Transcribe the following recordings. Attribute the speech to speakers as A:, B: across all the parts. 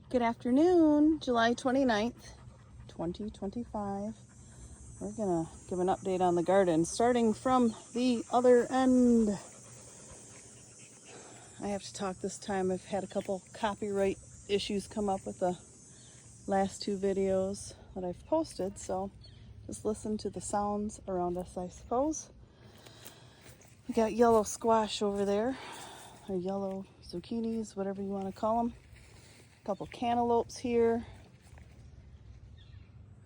A: Good afternoon, July 29th, 2025. We're going to give an update on the garden, starting from the other end. I have to talk this time. I've had a couple copyright issues come up with the last two videos that I've posted, so just listen to the sounds around us, I suppose. We got yellow squash over there, or yellow zucchinis, whatever you want to call them. A couple cantaloupes here.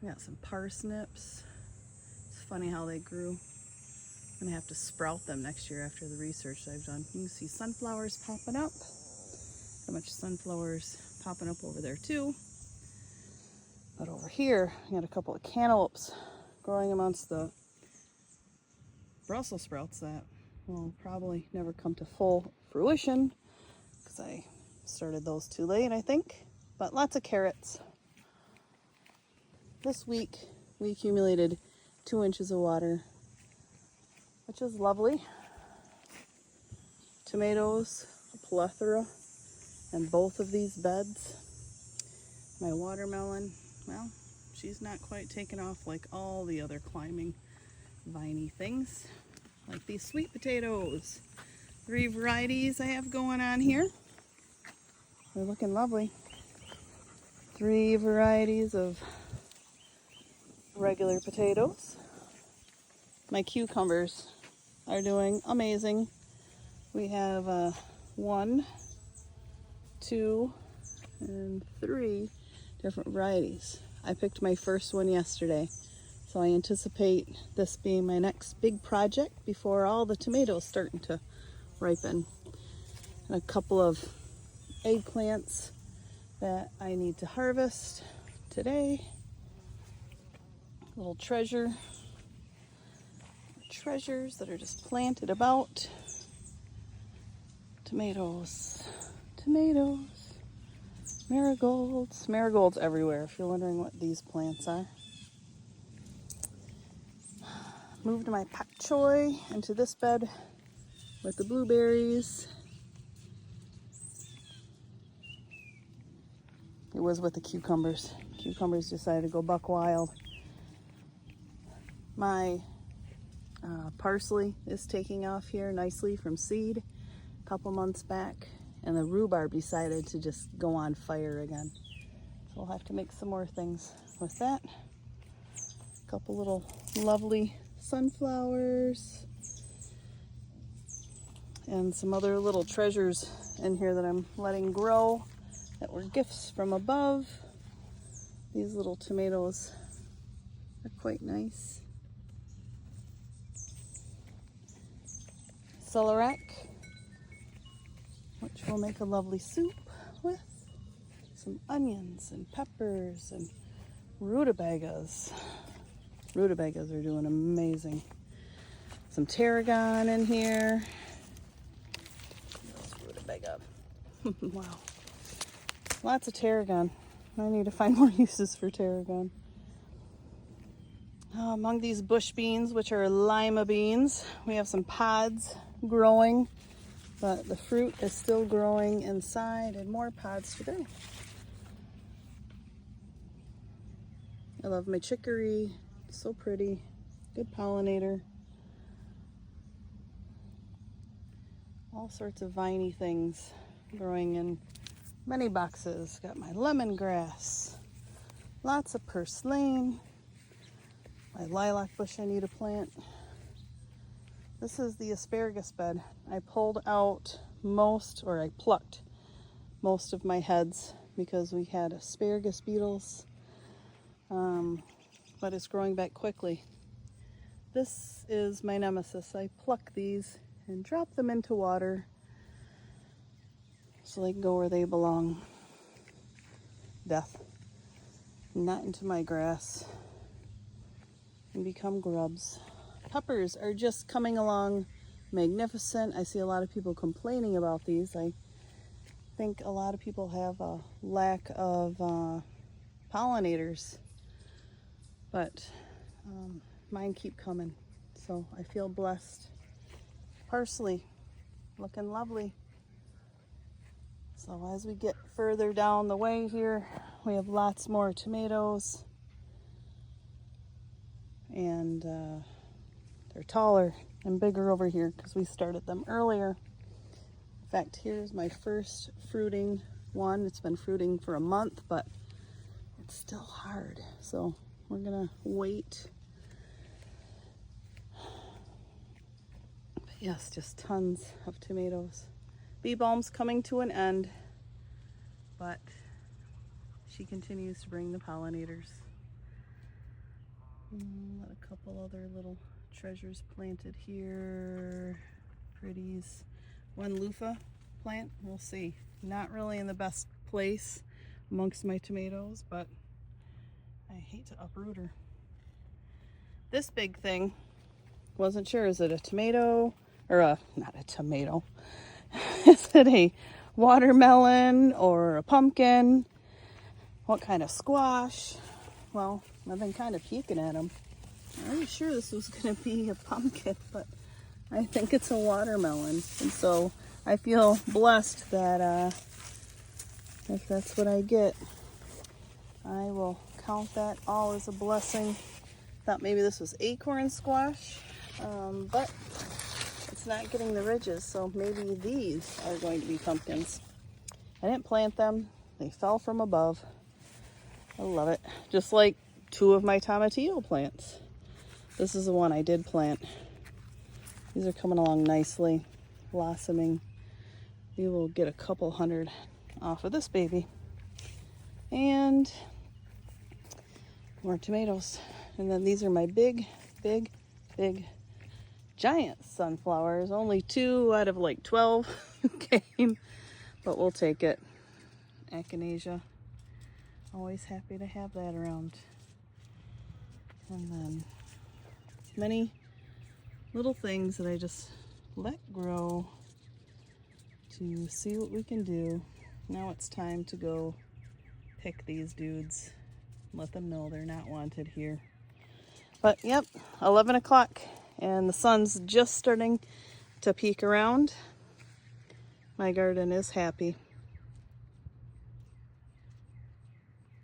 A: We got some parsnips. It's funny how they grew. I'm gonna have to sprout them next year after the research I've done. You can see sunflowers popping up. How much sunflowers popping up over there too. But over here, I got a couple of cantaloupes growing amongst the Brussels sprouts that will probably never come to full fruition because I started those too late, I think. But lots of carrots. This week we accumulated 2 inches of water, which is lovely. Tomatoes, a plethora, and both of these beds. My watermelon, well, she's not quite taken off like all the other climbing viney things, like these sweet potatoes. 3 varieties I have going on here. They're looking lovely. 3 varieties of regular potatoes. My cucumbers are doing amazing. We have 1, 2, and 3 different varieties. I picked my first one yesterday, so I anticipate this being my next big project before all the tomatoes starting to ripen. And a couple of eggplants that I need to harvest today. Little treasures that are just planted about. Tomatoes, marigolds everywhere, if you're wondering what these plants are. Moved my pak choi into this bed with the blueberries. It was with the cucumbers. Cucumbers decided to go buck wild. My parsley is taking off here nicely from seed a couple months back, and the rhubarb decided to just go on fire again. So we'll have to make some more things with that. A couple little lovely sunflowers and some other little treasures in here that I'm letting grow that were gifts from above. These little tomatoes are quite nice. Celeriac, which we'll make a lovely soup with. Some onions and peppers and rutabagas. Rutabagas are doing amazing. Some tarragon in here. Rutabaga. Wow. Lots of tarragon. I need to find more uses for tarragon. Among these bush beans, which are lima beans, we have some pods growing, but the fruit is still growing inside and more pods to go. I love my chicory. It's so pretty. Good pollinator. All sorts of viney things growing in many boxes. Got my lemongrass. Lots of purslane. My lilac bush I need to plant. This is the asparagus bed. I pulled out I plucked most of my heads because we had asparagus beetles. But it's growing back quickly. This is my nemesis. I pluck these and drop them into water so they can go where they belong. Death. Not into my grass and become grubs. Peppers are just coming along magnificent. I see a lot of people complaining about these. I think a lot of people have a lack of pollinators, but mine keep coming, so I feel blessed. Parsley, looking lovely. So as we get further down the way here, we have lots more tomatoes. And they're taller and bigger over here because we started them earlier. In fact, here's my first fruiting one. It's been fruiting for a month, but it's still hard. So we're gonna wait. But yes, just tons of tomatoes. Bee balm's coming to an end, but she continues to bring the pollinators. Got a couple other little treasures planted here. Pretties. One loofah plant, we'll see. Not really in the best place amongst my tomatoes, but I hate to uproot her. This big thing, wasn't sure, is it a tomato or not a tomato? Is it a watermelon or a pumpkin? What kind of squash? Well, I've been kind of peeking at them. I was sure this was going to be a pumpkin, but I think it's a watermelon. And so I feel blessed that if that's what I get, I will count that all as a blessing. Thought maybe this was acorn squash, but it's not getting the ridges, so maybe these are going to be pumpkins. I didn't plant them. They fell from above. I love it. Just like two of my tomatillo plants. This is the one I did plant. These are coming along nicely, blossoming. We will get a couple hundred off of this baby. And more tomatoes. And then these are my big, giant sunflowers. Only 2 out of like 12 came, but we'll take it. Echinacea. Always happy to have that around. And then many little things that I just let grow to see what we can do. Now it's time to go pick these dudes. Let them know they're not wanted here. But yep, 11 o'clock and the sun's just starting to peek around. My garden is happy.